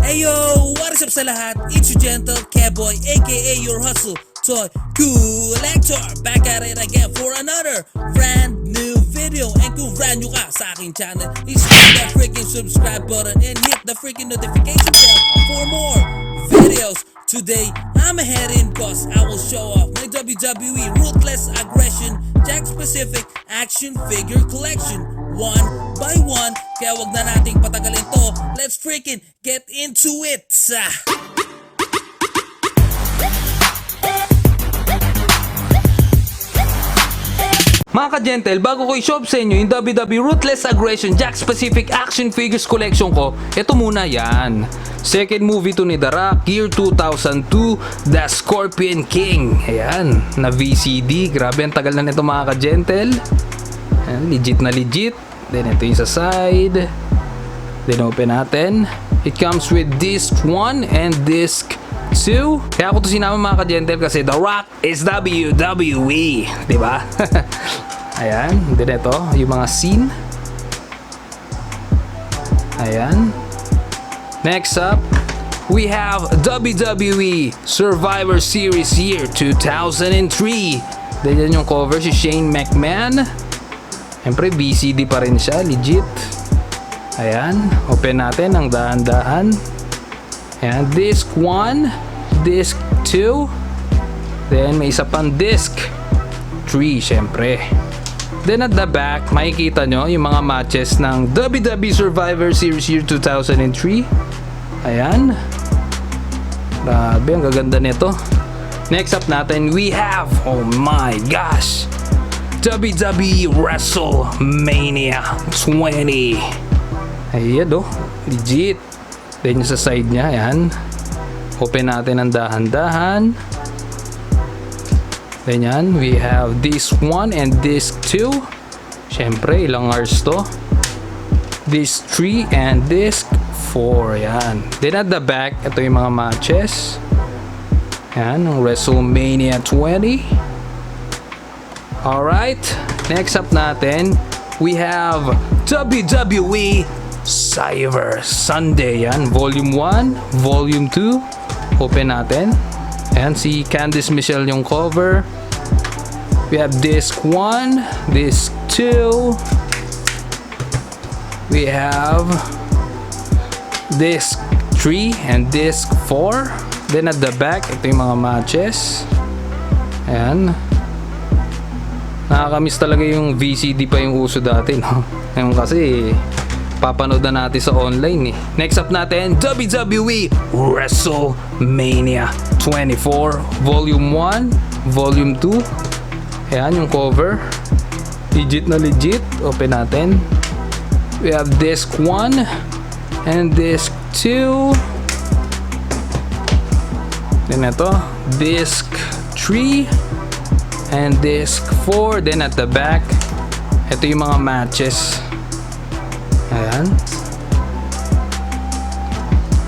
Ayo, what is up sa lahat? It's your gentle KEBOY, aka your hustle toy collector. Back at it again for another brand new video. And kung brand new ka sa aking channel, please hit that freaking subscribe button and hit the freaking notification bell for more videos. Today, I'm heading cause I will show off my WWE Ruthless Aggression Jakks specific action figure collection one by one. Kaya wag na nating patagalin to. Let's freaking get into it! Mga ka-gentle, bago ko i-shop sa inyo yung WWE Ruthless Aggression Jakks Specific Action Figures Collection ko, ito muna yan. Second movie to ni The Rock, year 2002, The Scorpion King. Ayan, na VCD. Grabe, ang tagal na nito mga ka-gentle. Ayan, legit na legit. Then ito yung sa side. Then open natin. It comes with disc 1 and disc 2. Kaya ako to sinama mga ka-gentle kasi The Rock is WWE, diba? Ayan, din ito yung mga scene. Ayan. Next up, we have WWE Survivor Series year 2003. Then yung cover si Shane McMahon. Siyempre VCD pa rin siya, legit. Ayan, open natin ang dahan-dahan. Ayan, disc 1, disc 2, then may isa pang disc 3 syempre. Then at the back, makikita nyo yung mga matches ng WWE Survivor Series year 2003. Ayan. Grabe, ang gaganda nito. Next up natin, we have, oh my gosh, WWE WrestleMania 20. Ayan oh, legit. Then yung sa side niya, ayan. Open natin ang dahan-dahan. Then yan, we have disc 1 and disc 2. Siyempre, ilang hours to. Disc 3 and disc 4. Ayan. Then at the back, ito yung mga matches. Ayan, ng WrestleMania 20. Alright, next up natin, we have WWE Cyber Sunday. Yan, Volume 1, Volume 2. Open natin. Ayan, si Candice Michelle yung cover. We have disc 1, disc 2. We have disc 3 and disc 4. Then at the back, ito yung mga matches. Ayan. Nakakamiss talaga yung VCD pa yung uso dati, no? Ngayon kasi papanood na natin sa online eh. Next up natin, WWE WrestleMania 24 Volume 1, Volume 2. Ayan yung cover. Legit na legit. Open natin. We have disc 1 and disc 2. Then ito, disc 3 and disc 4. Then at the back, ito yung mga matches. Ayan.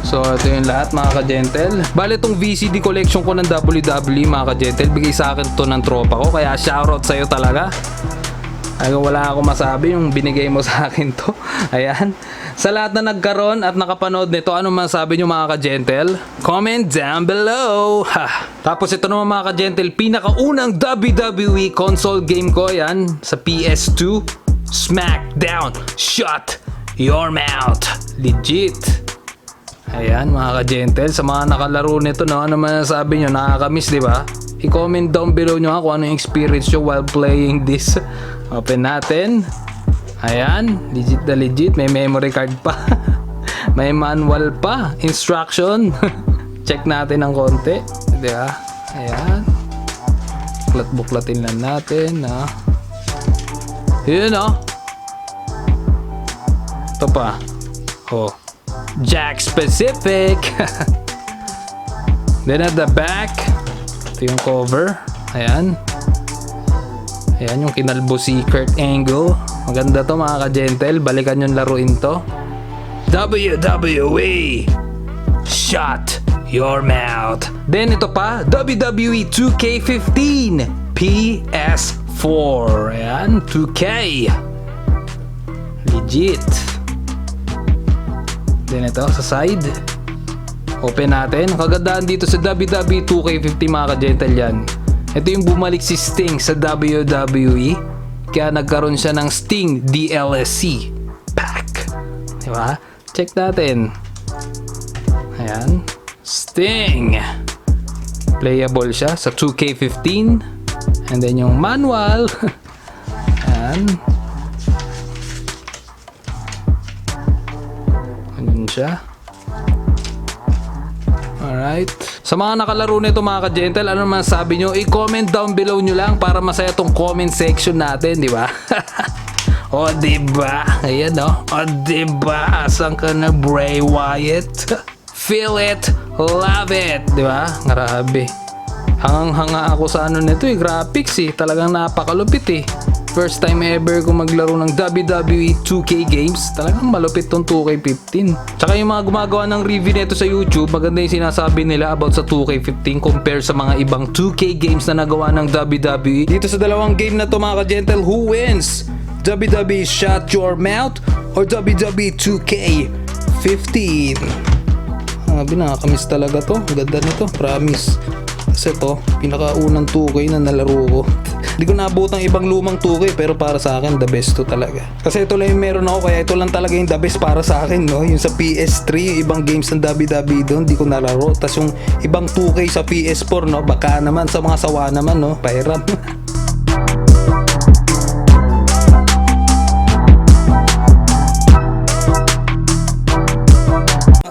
So ito yung lahat mga ka-gentle. Bale itong VCD collection ko ng WWE mga ka-gentle, bigay sa akin to ng tropa ko. Kaya shoutout sa'yo talaga. Ay, wala akong masabi yung binigay mo sa akin to. Ayan. Sa lahat na nagkaroon at nakapanood nito, anong masabi nyo mga ka-gentle? Comment down below. Ha. Tapos ito naman mga ka-gentle, pinakaunang WWE console game ko yan sa PS2. Smackdown. Shut your mouth. Legit. Ayan mga ka-gentle, sa mga nakalaro nito, no, ano man sabi nyo, nakakamiss, di ba? I-comment down below nyo kung ano yung experience nyo while playing this. Open natin. Ayan, legit na legit, may memory card pa. May manual pa, instruction. Check natin ng konti, di ba? Ayan. Buklat-buklatin lang natin, ha. Yun, oh. Ito pa. Oh. Jakks specific. Then at the back, ito yung cover. Ayan. Ayan yung kinalbo si Kurt Angle. Maganda to mga ka-gentle. Balikan yung laruin to. WWE Shut your mouth. Then ito pa, WWE 2K15 PS4. Ayan, 2K. Legit. Then ito sa side. Open natin. Kagandahan dito sa WWE 2K50 mga ka-gentle yan. Ito yung bumalik si Sting sa WWE. Kaya nagkaroon siya ng Sting DLSC pack. Diba? Check natin. Ayan. Sting. Playable siya sa 2K15. And then yung manual. Ayan. Ganyan siya. Alright. Sa mga nakalaro nito mga ka-gentle, ano naman sabi nyo? I-comment down below nyo lang para masaya tong comment section natin, di ba? O diba? Ayan o. O diba? Asan ka na, Bray Wyatt? Feel it, love it. Di ba? Grabe. Hangang-hanga ako sa ano nito eh. Graphics eh. Talagang napakalupit eh. First time ever ko maglaro ng WWE 2K games. Talagang malupit tong 2K15. Tsaka yung mga gumagawa ng review nito sa YouTube, maganda yung sinasabi nila about sa 2K15 compare sa mga ibang 2K games na nagawa ng WWE. Dito sa dalawang game na to mga ka-gentle, who wins? WWE Shut Your Mouth or WWE 2K15? Nakakamiss talaga to. Ganda nito, promise. Kasi to, pinakaunang 2K na nalaro ko. Hindi ko naabot ang ibang lumang 2K pero para sa akin the best to talaga. Kasi ito lang yung meron ako kaya ito lang talaga yung the best para sa akin, no? Yung sa PS3, yung ibang games ng WWE doon, hindi ko nalaro. Tapos yung ibang 2K sa PS4, no? Baka naman sa mga sawa naman, no? Pahiram.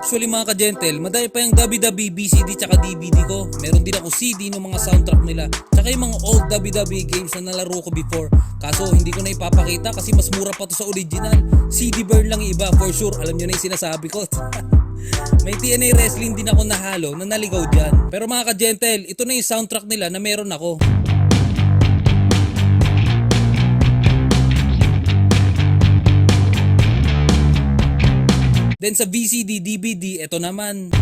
Actually mga ka-gentle, madami pa yung WWE BCD tsaka DVD ko. Meron din ako CD ng mga soundtrack nila. Tsaka yung mga old WWE games na nalaro ko before. Kaso hindi ko na ipapakita kasi mas mura pa to sa original. CD burn lang yung iba, for sure. Alam nyo na yung sinasabi ko. May TNA wrestling din ako nahalo na naligaw dyan. Pero mga ka-gentle, ito na yung soundtrack nila na meron ako. Then sa VCD, DVD, ito naman.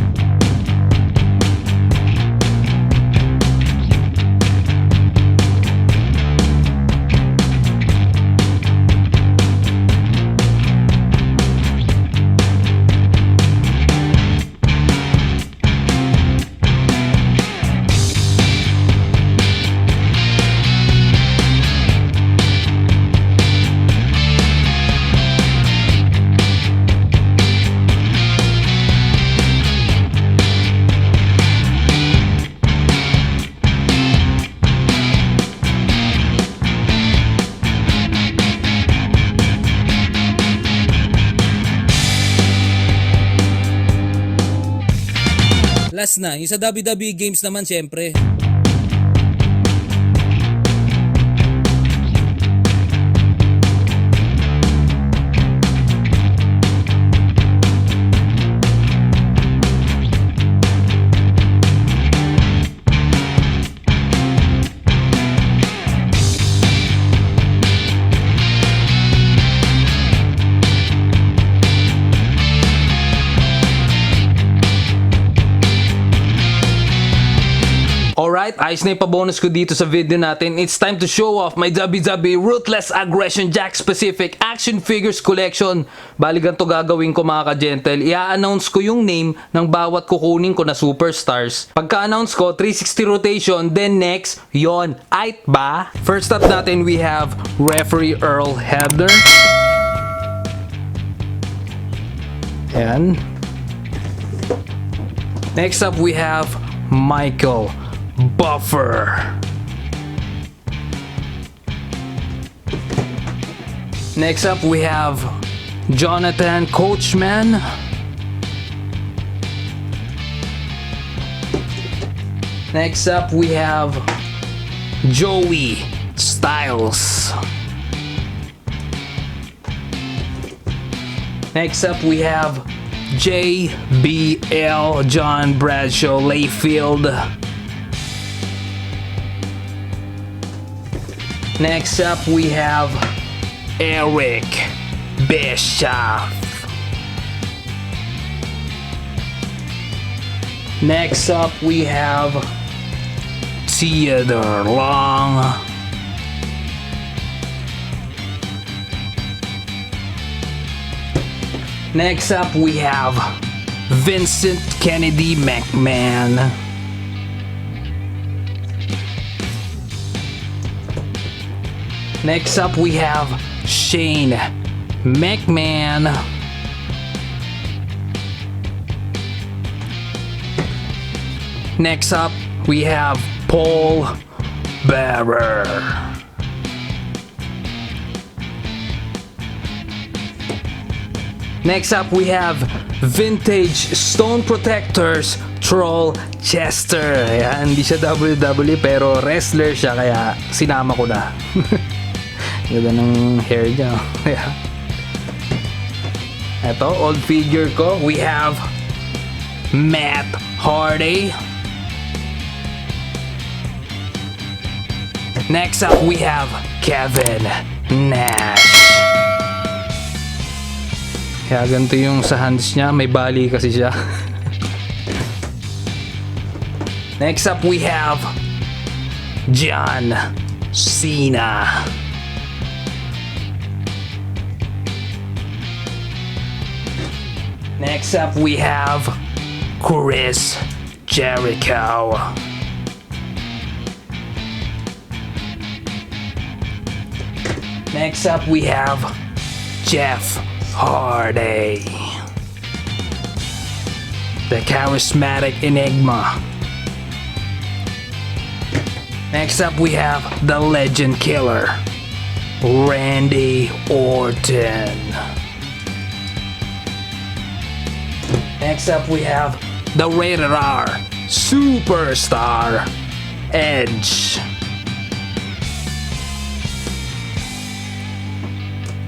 Last na, yung sa WWE games naman syempre. Alright, ayos na yung pa-bonus ko dito sa video natin. It's time to show off my WWE Ruthless Aggression Jakks Specific Action Figures Collection. Bali ganito gagawin ko mga ka-gentle. I-announce ko yung name ng bawat kukunin ko na superstars. Pagka-announce ko, 360 rotation. Then next, yon. Aight ba? First up natin, we have Referee Earl Hebner. Ayan. Next up, we have Michael Buffer. Next up we have Jonathan Coachman. Next up we have Joey Styles. Next up we have JBL John Bradshaw Layfield. Next up we have Eric Bischoff. Next up we have Theodore Long. Next up we have Vincent Kennedy McMahon. Next up we have Shane McMahon. Next up we have Paul Bearer. Next up we have Vintage Stone Protectors Troll Chester. Ayan, hindi siya WWE pero wrestler siya kaya sinama ko na. Ganda ng hair niya. Yeah. Ito, old figure ko. We have Matt Hardy. Next up, we have Kevin Nash. Kaya ganito yung sa hands niya. May bali kasi siya. Next up, we have John Cena. Next up, we have Chris Jericho. Next up, we have Jeff Hardy, the charismatic enigma. Next up, we have the legend killer, Randy Orton. Next up, we have the rated R superstar, Edge.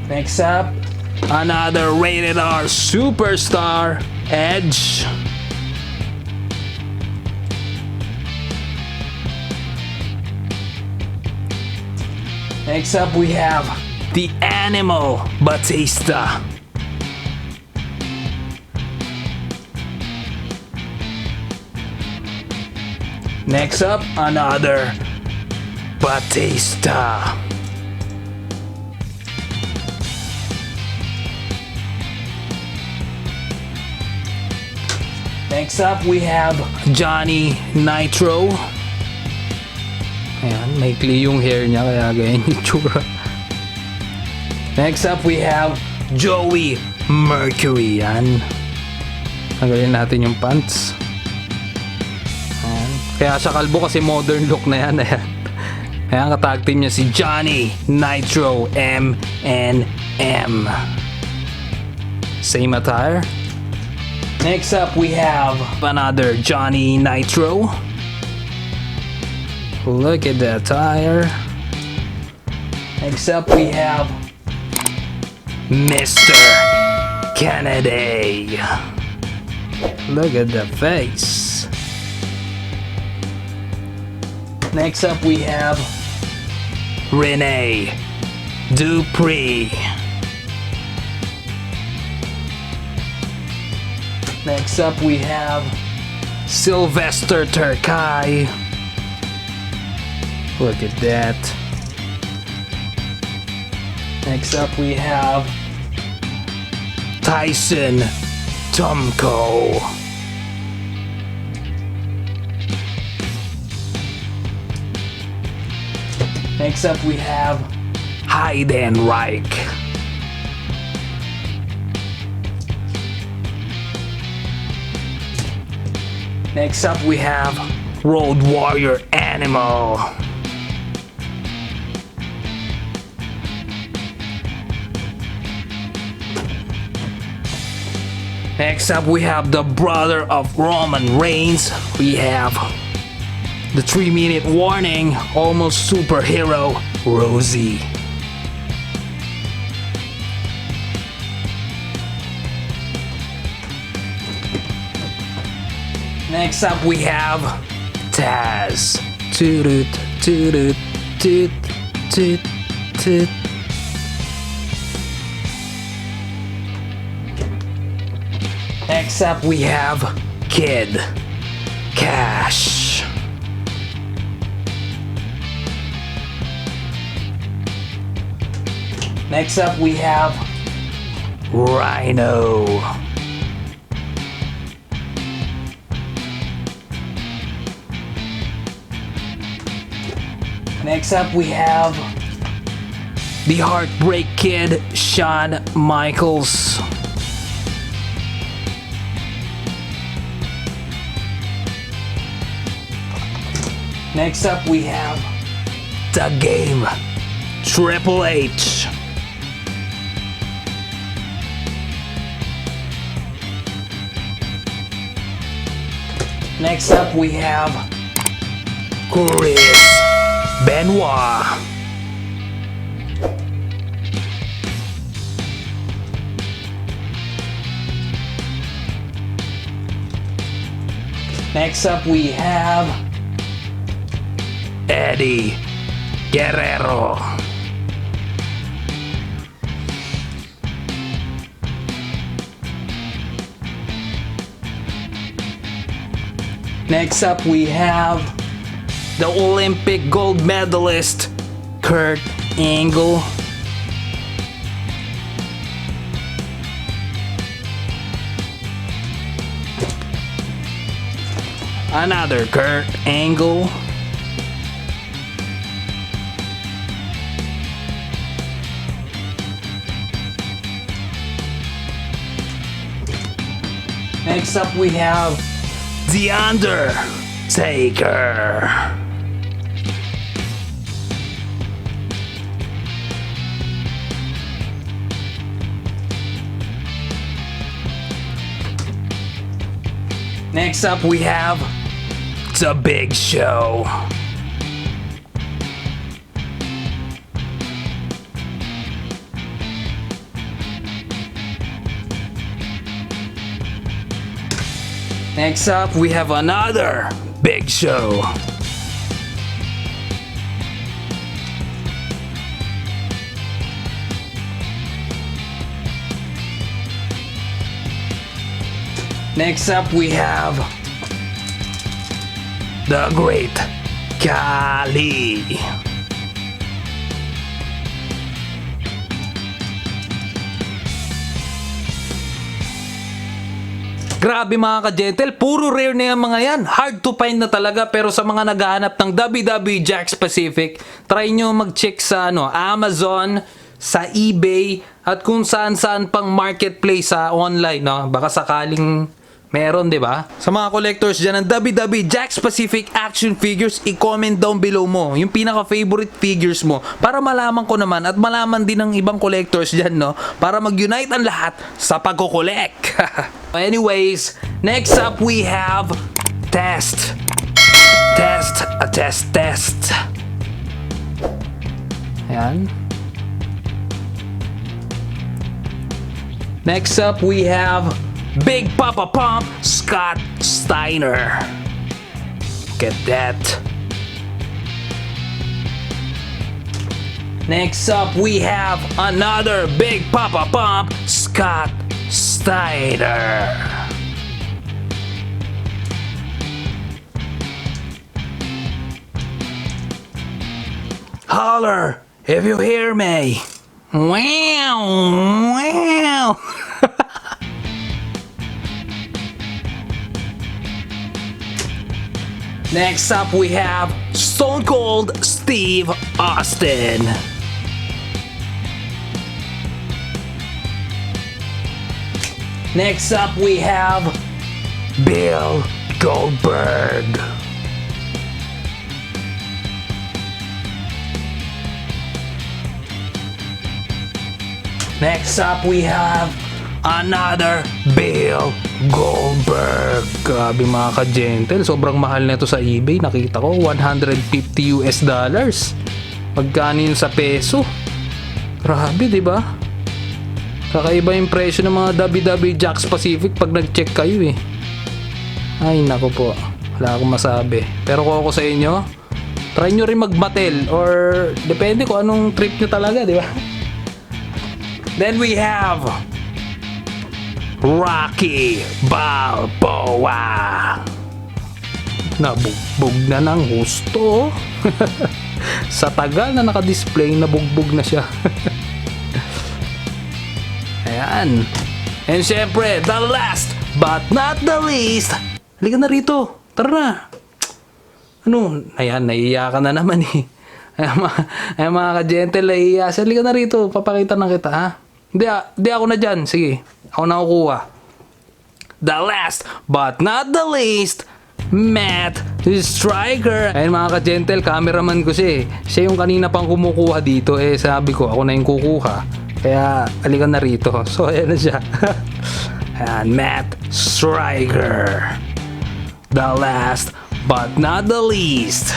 Next up, another rated R superstar, Edge. Next up, we have the Animal Batista. Next up, another Batista. Next up, we have Johnny Nitro. Ayan, maikli yung hair niya kaya ganyan yung tsura. Next up, we have Joey Mercury. Yan. Tanggalin natin yung pants. Ayan. Kaya siya kalbo kasi modern look na yan. Ayan. Ayan, katag team niya si Johnny Nitro M&M. Same attire. Next up, we have another Johnny Nitro. Look at that attire. Next up, we have Mr. Kennedy. Look at the face. Next up, we have Rene Dupree. Next up, we have Sylvester Terkay. Look at that. Next up, we have Tyson Tomko. Next up, we have Heidenreich. Next up, we have Road Warrior Animal. Next up, we have the brother of Roman Reigns. We have the 3-minute warning, almost superhero, Rosie. Next up, we have Taz. Toot toot toot toot toot. Next up, we have Kid Cash. Next up, we have Rhino. Next up, we have the Heartbreak Kid, Shawn Michaels. Next up, we have The Game, Triple H. Next up, we have Chris Benoit. Next up, we have Eddie Guerrero. Next up, we have the Olympic gold medalist, Kurt Angle. Another Kurt Angle. Next up, we have The Undertaker. Next up, we have The Big Show. Next up, we have another Big Show. Next up, we have the Great Khali. Grabe mga ka-gentle, puro rare na yung mga yan. Hard to find na talaga, pero sa mga naghahanap ng WWE Jakks Pacific, try nyo mag-check sa Amazon, sa eBay, at kung saan-saan pang marketplace sa online, no? Baka sakaling meron, di ba? Sa mga collectors dyan ng WWE Jakks Pacific action figures, i-comment down below mo yung pinaka-favorite figures mo para malaman ko naman at malaman din ng ibang collectors dyan, no? Para mag-unite ang lahat sa pagko-collect. Anyways, next up we have Test. Ayan. Next up we have Big Papa Pump, Scott Steiner. Look at that. Next up, we have another Big Papa Pump, Scott Steiner. Holler if you hear me. Wow, wow. Next up, we have Stone Cold Steve Austin. Next up, we have Bill Goldberg. Next up, we have another Bill Goldberg. Grabe mga ka-gentle, sobrang mahal na ito sa eBay. Nakita ko $150 US. Magkano yun sa peso? Grabe, di ba? Kakaiba yung presyo ng mga WWE Jakks Pacific pag nag-check kayo eh. Ay nako po, wala akong masabi. Pero kung ako sa inyo, try nyo rin mag-Mattel or depende kung anong trip nyo talaga, di ba? Then we have Rocky Balboa. Nabugbog na ng husto. Sa tagal na naka-display, nabugbog na siya. Ayan. And syempre, the last but not the least. Halika na rito. Tara na. Ano? Ayan, naiiyakan na naman eh. Ay mga ka-gentle, ay sali ka na rito, papakita na kita ha. Hindi ako na dyan, sige, ako na kukuha. The last but not the least, Matt Striker. Ayun mga ka-gentle, cameraman ko siya eh. Siya yung kanina pang kumukuha dito eh, sabi ko ako na yung kukuha. Kaya alikan na rito. So ayan na siya. Ayan, Matt Striker. The last but not the least.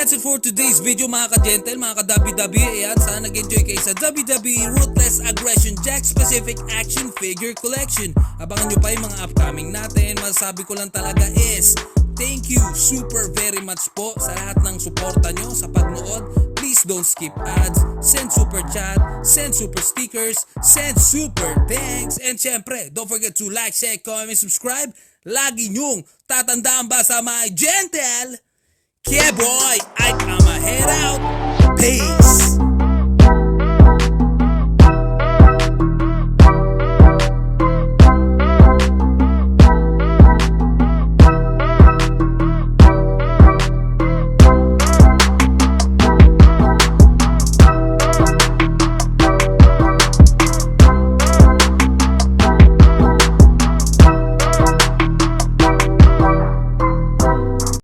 That's it for today's video mga ka-gentle, mga ka-WWE. Ayan, sana nag-enjoy kayo sa WWE Ruthless Aggression Jakks Specific Action Figure Collection. Abangan nyo pa yung mga upcoming natin. Masasabi ko lang talaga is, thank you super very much po sa lahat ng suporta nyo sa pagnood. Please don't skip ads, send super chat, send super stickers, send super thanks. And syempre, don't forget to like, share, comment, subscribe. Lagi nyong tatandaan ba sa mga gentle? KEBOY, I'm a head out. Peace.